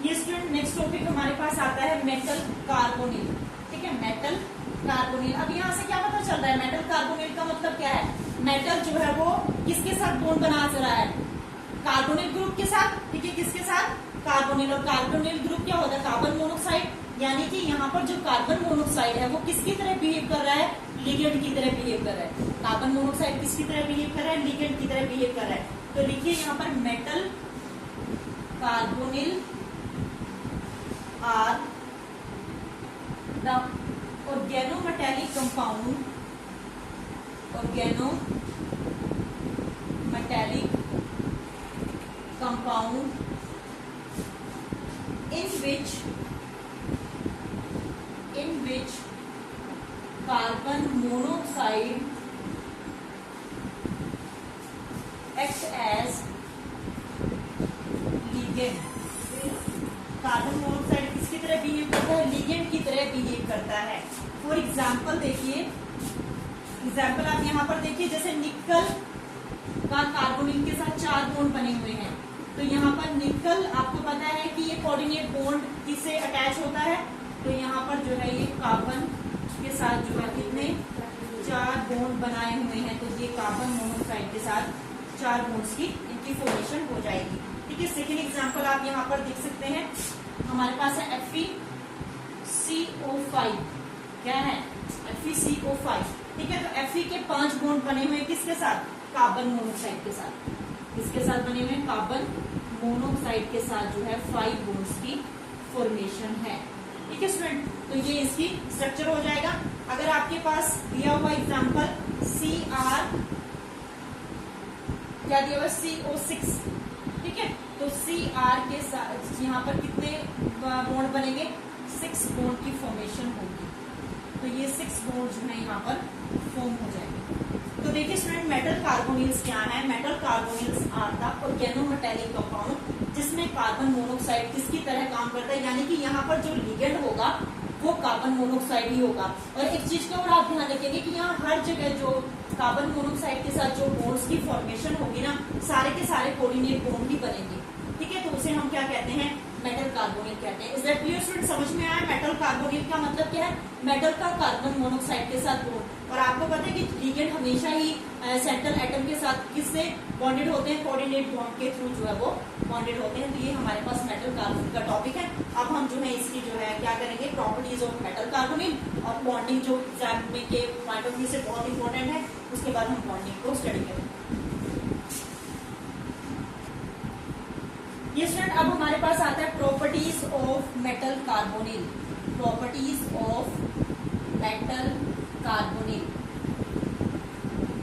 ये student next topic हमारे पास आता है मेटल कार्बोनिल। ठीक है, मेटल कार्बोनिल। अब यहाँ से क्या पता चल रहा है, मेटल कार्बोनिल का मतलब क्या है? मेटल जो है वो किसके साथ बॉन्ड बना रहा है? कार्बोनिल ग्रुप के साथ। ठीक है, किसके साथ? कार्बोनिल। और कार्बोनिल ग्रुप क्या होता है? Carbon monoxide. यानी कि यहाँ पर जो कार्बन मोनोक्साइड है वो किसकी तरह बिहेव कर रहा है? लिगेंड की तरह बिहेव कर रहा है। कार्बन मोनोक्साइड किसकी तरह बिहेव कर रहा है? लिगेंड की तरह बिहेव कर रहा है। तो लिखिए यहाँ पर metal carbonyl are the organometallic compound in which carbon monoxide acts as ligand। Carbon monoxide किसकी तरह बिहेव करता है? लिगेंड की तरह बिहेव करता है। फॉर एग्जाम्पल देखिए, एग्जाम्पल आप यहाँ पर देखिए, जैसे निकल का कार्बोनिल के साथ 4 बॉन्ड बने हुए हैं। तो यहाँ पर निकल आपको पता है कि ये कोऑर्डिनेट बॉन्ड किससे अटैच होता है? तो यहाँ पर जो है ये कार्बन के साथ जो है कितने 4 बॉन्ड बनाए हुए हैं। तो ये कार्बन मोनोक्साइड के साथ 4 बॉन्ड्स की इनकी फॉर्मेशन हो जाएगी। ठीक है, सेकेंड एग्जाम्पल आप यहाँ पर देख सकते हैं, हमारे पास है FeCO5। क्या है? FeCO5। ठीक है, तो Fe के 5 बॉन्ड बने हुए किसके साथ? कार्बन मोनोक्साइड के साथ। किसके साथ बने हुए? कार्बन मोनोक्साइड के साथ जो है 5 बॉन्ड्स की फॉर्मेशन है। ठीक है स्टूडेंट, तो ये इसकी स्ट्रक्चर हो जाएगा। अगर आपके पास दिया हुआ एग्जाम्पल Cr क्या दिया हुआ? CO6। ठीक है, तो Cr के साथ यहाँ पर कितने बॉन्ड बनेंगे? 6 बॉन्ड की फॉर्मेशन होगी। तो ये 6 बॉन्ड जो है यहाँ पर फॉर्म हो जाएंगे। तो देखिए स्टूडेंट, मेटल कार्बोनिल्स क्या है? Metal carbonyls are the organometallic compound जिसमें कार्बन मोनोक्साइड किसकी तरह काम करता है, यानी कि यहाँ पर जो लिगेंड होगा वो कार्बन मोनोक्साइड ही होगा। और एक चीज का और आप ध्यान रखेंगे कि यहाँ हर जगह जो कार्बन मोनोक्साइड के साथ जो बॉन्ड्स की फॉर्मेशन होगी ना, सारे के सारे कोऑर्डिनेट बॉन्ड ही बनेंगे। ठीक है, तो उसे हम क्या कहते हैं? मेटल कार्बोनिल कहते हैं। Is that clear student? समझ में आया मेटल कार्बोनिल का मतलब क्या है? मेटल का कार्बन मोनोक्साइड के साथ बॉन्ड। और आपको पता है कि लिगेंड हमेशा ही सेंट्रल एटम के साथ किससे बॉन्डेड होते हैं? कोऑर्डिनेट बॉन्ड के थ्रू जो है वो बॉन्डेड होते हैं। तो ये हमारे पास मेटल कार्बोनिल का टॉपिक है। अब हम जो है इसकी जो है क्या करेंगे? प्रॉपर्टीज ऑफ मेटल कार्बोनिल और बॉन्डिंग जो एग्जाम में के पॉइंट ऑफ व्यू से बहुत इंपॉर्टेंट है, उसके बाद हम बॉन्डिंग को स्टडी करेंगे। ये स्टूडेंट अब हमारे पास आता है properties of metal carbonyl. Properties of metal carbonyl.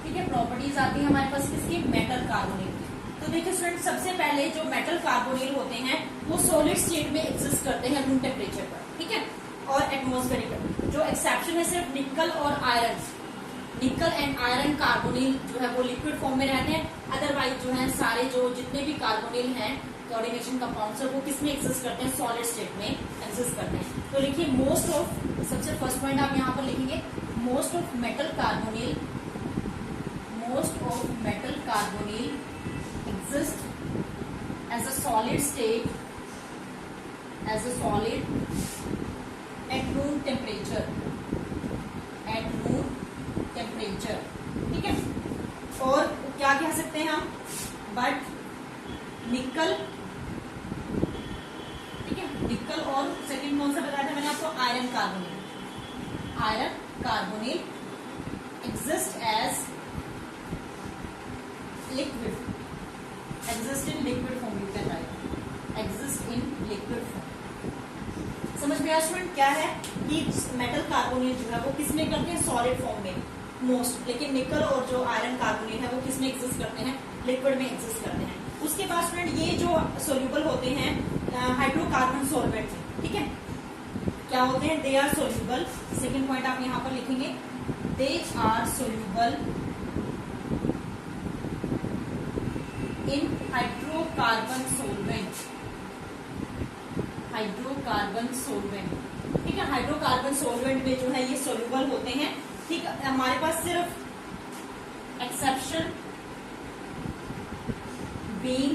ठीक है, प्रॉपर्टीज आती है हमारे पास किसकी? मेटल कार्बोनिल की। तो देखिए स्टूडेंट, सबसे पहले जो मेटल कार्बोनिल होते हैं वो सॉलिड स्टेट में एग्जिस्ट करते हैं रूम टेम्परेचर पर। ठीक है, और एटमॉस्फेरिक पर। जो एक्सेप्शन है सिर्फ निकल और आयरन। निकल एंड आयरन कार्बोनिल जो है वो लिक्विड फॉर्म में रहते हैं। अदरवाइज जो है सारे जो जितने भी कार्बोनिल हैं कोऑर्डिनेशन कंपाउंड्स है वो किसमें एग्जिस्ट करते हैं? सॉलिड स्टेट में एग्जिस्ट करते हैं। तो लिखिए मोस्ट ऑफ, सबसे फर्स्ट पॉइंट आप यहाँ पर लिखेंगे, most of metal carbonyl exist as a solid state at room temperature. ठीक है, और क्या कह सकते हैं हम? बट निकल, ठीक है, निकल और सेकंड कौन सा बताया था मैंने आपको? Iron carbonyl exist as liquid, exist in liquid form. You can write exist in liquid form. समझ में आया स्टूडेंट? क्या है कि मेटल कार्बोनिल जो है वो किसमें करते हैं? सॉलिड फॉर्म में मोस्ट। लेकिन निकल और जो आयरन कार्बोनिल है वो किसमें एग्जिस्ट करते हैं? लिक्विड में एग्जिस्ट करते हैं। उसके बाद स्टूडेंट ये जो सोल्यूबल होते हैं हाइड्रोकार्बन सॉल्वेंट में। ठीक है, क्या होते हैं? They are soluble. Second point आप यहाँ पर लिखेंगे, they are soluble in hydrocarbon solvent. ठीक है, हाइड्रोकार्बन सोल्वेंट में जो है ये सोल्यूबल होते हैं। ठीक है, हमारे पास सिर्फ एक्सेप्शन बीइंग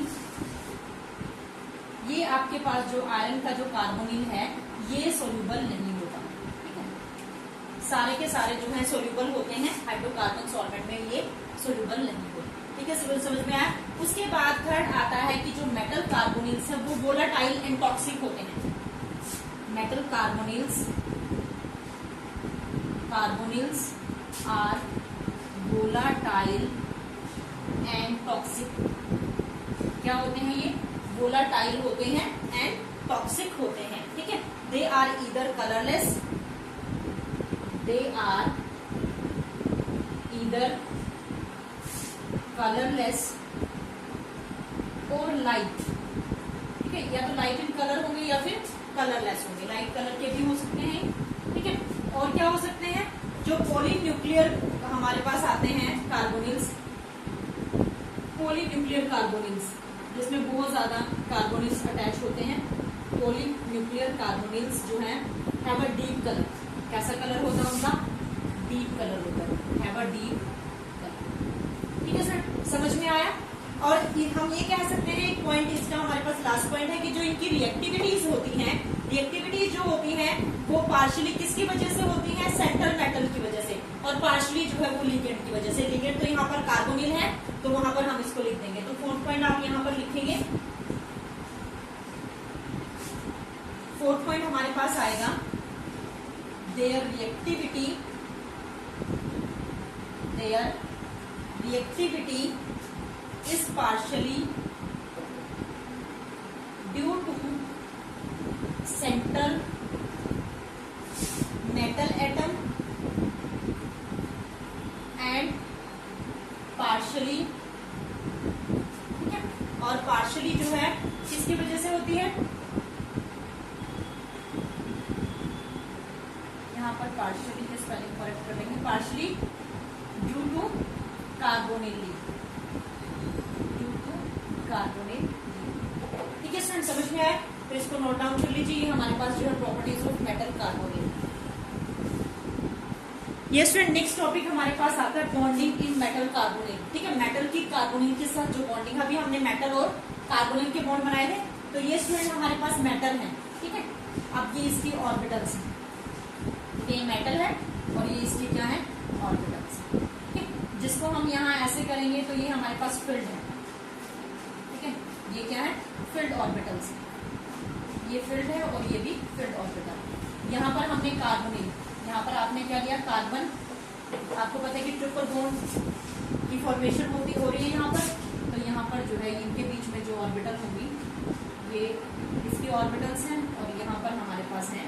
ये आपके पास जो आयरन का जो कार्बोनिल है ये सोल्यूबल नहीं होता, ठीक है। सारे के सारे जो है सोल्यूबल होते हैं, हाइड्रोकार्बन सॉल्वेंट में ये सोल्यूबल नहीं होते, ठीक है। समझ में आया। उसके बाद थर्ड आता है कि जो मेटल कार्बोनिल्स है वो वोलाटाइल एंड टॉक्सिक होते हैं। Metal carbonyls are volatile and toxic. क्या होते हैं ये? वोलाटाइल होते हैं एंड टॉक्सिक होते हैं, ठीक है। दे आर ईदर कलरलेस, और लाइट, ठीक है। या तो लाइट इन कलर होंगे या फिर कलरलेस होंगे। लाइट कलर के भी हो सकते हैं, ठीक है। और क्या हो सकते हैं? जो पॉलीन्यूक्लियर हमारे पास आते हैं कार्बोनिल्स, पॉलीन्यूक्लियर कार्बोनिल्स जिसमें बहुत ज्यादा कार्बोनिल्स अटैच होते हैं। पॉलीन्यूक्लियर कार्बोनिल्स जो है हैव अ डीप कलर। कैसा कलर होता है उनका? डीप कलर होता है, हैव अ डीप कलर, ठीक है सर। समझ में आया। और हम ये कह सकते हैं, एक पॉइंट इसका हमारे पास लास्ट पॉइंट है कि जो इनकी रिएक्टिविटीज होती हैं, रिएक्टिविटीज जो होती हैं वो पार्शियली किसकी वजह से होती है? सेंट्रल मेटल की वजह से, और पार्शियली जो है वो लिगेंड की वजह से। लिगेंड तो यहाँ पर कार्बोनिल है तो वहां पर हम इसको लिख देंगे। तो फोर्थ पॉइंट आप यहाँ पर लिखेंगे। फोर्थ पॉइंट हमारे पास आएगा there reactivity is partially due to central metal atom and partially, ठीक है। और partially जो है किसकी वजह से होती है? यहाँ पर partially के स्पेलिंग करेक्ट कर लेंगे। partially due to कार्बोनिल, ठीक है स्टूडेंट। समझ में आया? तो इसको नोट डाउन कर लीजिए। हमारे पास जो है प्रॉपर्टीज ऑफ मेटल कार्बोनिल। ये स्टूडेंट नेक्स्ट टॉपिक हमारे पास आता है बॉन्डिंग इन मेटल कार्बोनिल, ठीक है। मेटल की कार्बोनिल के साथ जो बॉन्डिंग, अभी हमने मेटल और कार्बोनिल के बॉन्ड बनाए थे, तो ये स्टूडेंट हमारे पास मेटल है, ठीक है। अब ये इसकी ऑर्बिटल्स है, ये मेटल है और ये इसकी क्या है? ऑर्बिटल्स, ठीक है। जिसको हम यहाँ ऐसे करेंगे तो ये हमारे पास फील्ड है, ठीक है। ये क्या है? Field orbitals. ये फील्ड है और ये भी फील्ड ऑर्बिटल। यहाँ पर हमने कार्बोनिल, यहाँ पर आपने क्या लिया? कार्बन। आपको पता है कि ट्रिपल बॉन्ड की फॉर्मेशन हो रही है यहाँ पर। तो यहाँ पर जो है इनके बीच में जो ऑर्बिटल होंगी ये इसकी ऑर्बिटल्स हैं, और यहाँ पर हमारे पास है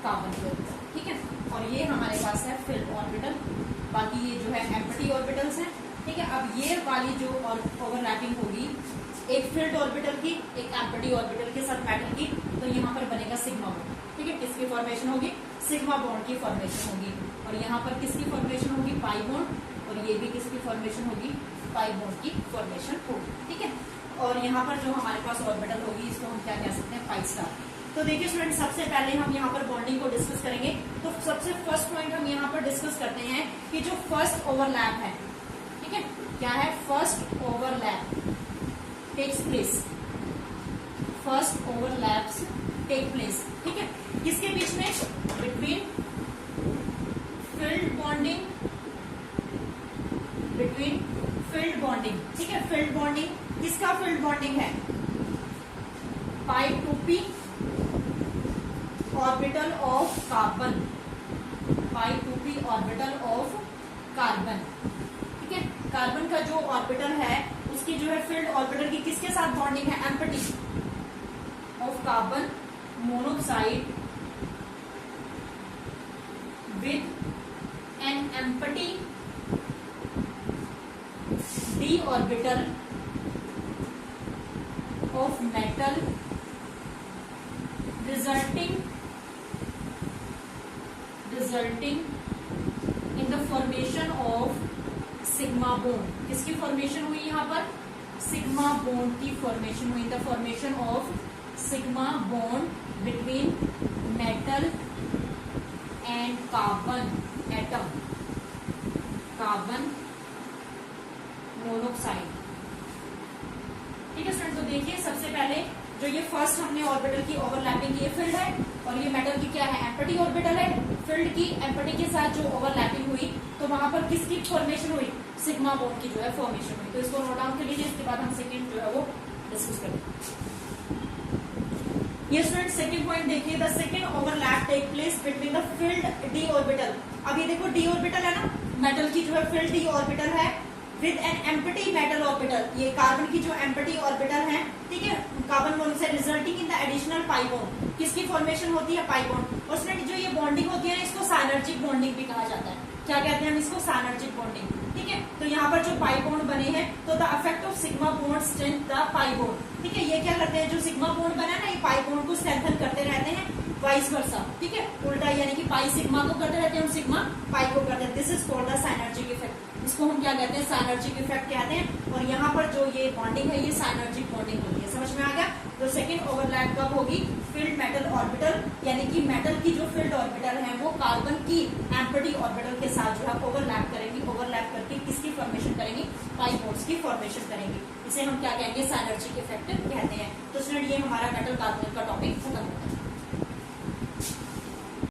कार्बन के ऑर्बिटल, ठीक है। और ये हमारे पास है फील्ड ऑर्बिटल। बाकी ये जो है एम्प्टी ऑर्बिटल्स हैं, ठीक है। अब ये वाली जो ओवरलैपिंग होगी, एक फील्ड ऑर्बिटल की, एक एम्प्टी ऑर्बिटल के साथ मेटल की, तो यहाँ पर बनेगा सिग्मा बॉन्ड, ठीक है। किसकी फॉर्मेशन होगी? सिग्मा बॉन्ड की फॉर्मेशन होगी। और यहाँ पर किसकी फॉर्मेशन होगी? Pi bond. और ये भी किसकी फॉर्मेशन होगी? पाई बॉन्ड की फॉर्मेशन होगी, ठीक है। और यहाँ पर जो हमारे पास ऑर्बिटल होगी इसको हम क्या कह सकते हैं? Pi star. तो देखिए स्टूडेंट, सबसे पहले हम यहाँ पर बॉन्डिंग को डिस्कस करेंगे। तो सबसे फर्स्ट पॉइंट हम यहाँ पर डिस्कस करते हैं कि जो फर्स्ट ओवरलैप है, ठीक है। क्या है? First overlap takes place. First overlaps take place, ठीक है। किसके बीच में? बिटवीन फील्ड बॉन्डिंग, ठीक है। फील्ड बॉन्डिंग किसका फील्ड बॉन्डिंग है? पाई 2p orbital of carbon, pi 2p orbital of carbon, ठीक है। कार्बन का जो ऑर्बिटल है उसकी जो है फील्ड ऑर्बिटल की किसके साथ बॉन्डिंग है? Empty of carbon monoxide with an empty d orbital of metal resulting in the formation of sigma bond. किसकी फॉर्मेशन हुई यहाँ पर? सिग्मा बॉन्ड की फॉर्मेशन हुई। The formation of sigma bond between metal and carbon atom, carbon monoxide, ठीक है student. तो देखिए सबसे पहले तो ये फर्स्ट हमने ऑर्बिटल की ओवरलैपिंग ये फील्ड है, और ये मेटल की क्या है, एम्प्टी ऑर्बिटल है। फील्ड की एम्प्टी के साथ जो ओवरलैपिंग हुई तो वहां पर किसकी फॉर्मेशन हुई, सिग्मा बॉन्ड की जो है फॉर्मेशन हुई। तो इसको नोट डाउन कर लीजिए, इसके बाद हम सेकेंड जो है वो डिस्कस करेंगे। ये स्टूडेंट सेकंड पॉइंट देखिए, the second overlap take place between the field D orbital. अब ये देखो डी ऑर्बिटल है ना, मेटल की जो है फील्ड डी ऑर्बिटल है with an empty metal orbital. ये कार्बन की जो एम्प्टी ऑर्बिटल है, ठीक है, कार्बन बॉन्ड से resulting in the additional pi bond. किसकी फॉर्मेशन होती है, पाई बॉन्ड। और स्टूडेंट जो ये बॉन्डिंग होती है ना, इसको साइनर्जिक बॉन्डिंग भी कहा जाता है। क्या कहते हैं हम इसको, साइनर्जिक बॉन्डिंग, ठीक है। तो यहाँ पर जो पाई बॉन्ड बने हैं, तो the effect of sigma bond strength the pi bond, ठीक है। ये क्या करते हैं, जो सिग्मा बॉन्ड बना है ना, ये पाई बॉन्ड को स्ट्रेंथन करते रहते हैं, वाइस वर्सा, ठीक है, उल्टा, यानी कि पाई सिग्मा को करते रहते हैं, हम सिग्मा पाई को करते हैं। This is called the synergic effect. इसको हम क्या कहते हैं, साइनर्जिक इफेक्ट कहते हैं। और यहाँ पर जो ये बॉन्डिंग है, ये साइनर्जिक बॉन्डिंग होती है। समझ में आ गया। तो सेकंड ओवरलैप कब होगी, फील्ड मेटल ऑर्बिटल, यानी कि मेटल की जो फील्ड ऑर्बिटल है वो कार्बन की एम्प्टी ऑर्बिटल के साथ जो है ओवरलैप करेंगी। ओवरलैप करके किसकी फॉर्मेशन करेंगी, पाई बॉन्ड्स की फॉर्मेशन करेंगी। इसे हम क्या कहेंगे, साइनर्जिक इफेक्ट कहते हैं। तो स्टूडेंट ये हमारा मेटल कार्बन का टॉपिक खत्म होता है।